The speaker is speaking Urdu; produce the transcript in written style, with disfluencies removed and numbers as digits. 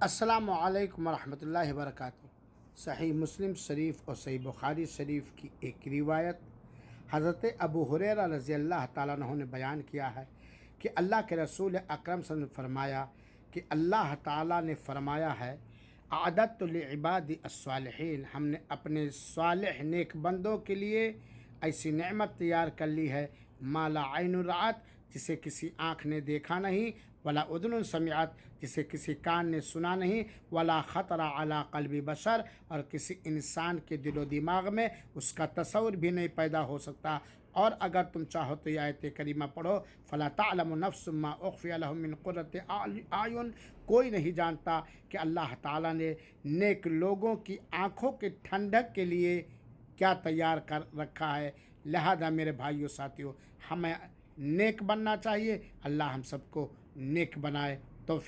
السلام علیکم ورحمۃ اللہ وبرکاتہ۔ صحیح مسلم شریف اور صحیح بخاری شریف کی ایک روایت حضرت ابو ہریرہ رضی اللہ تعالیٰ عنہ نے بیان کیا ہے کہ اللہ کے رسول اکرم صلی اللہ علیہ وسلم نے فرمایا کہ اللہ تعالیٰ نے فرمایا ہے، اعددت لعبادی الصالحین، ہم نے اپنے صالح نیک بندوں کے لیے ایسی نعمت تیار کر لی ہے، ما لا عین رأت، جسے کسی آنکھ نے دیکھا نہیں، ولا اذن سمعت، جسے کسی کان نے سنا نہیں، ولا خطر علی قلب بشر، اور کسی انسان کے دل و دماغ میں اس کا تصور بھی نہیں پیدا ہو سکتا۔ اور اگر تم چاہو تو یہ آیت کریمہ پڑھو، فلا تعلم نفس ما اخفی لهم من قرۃ اعین، کوئی نہیں جانتا کہ اللہ تعالیٰ نے نیک لوگوں کی آنکھوں کے ٹھنڈک کے لیے کیا تیار کر رکھا ہے۔ لہذا میرے بھائیوں ساتھیوں، ہمیں نیک بننا چاہیے، اللہ ہم سب کو نیک بنائے۔ توفیق۔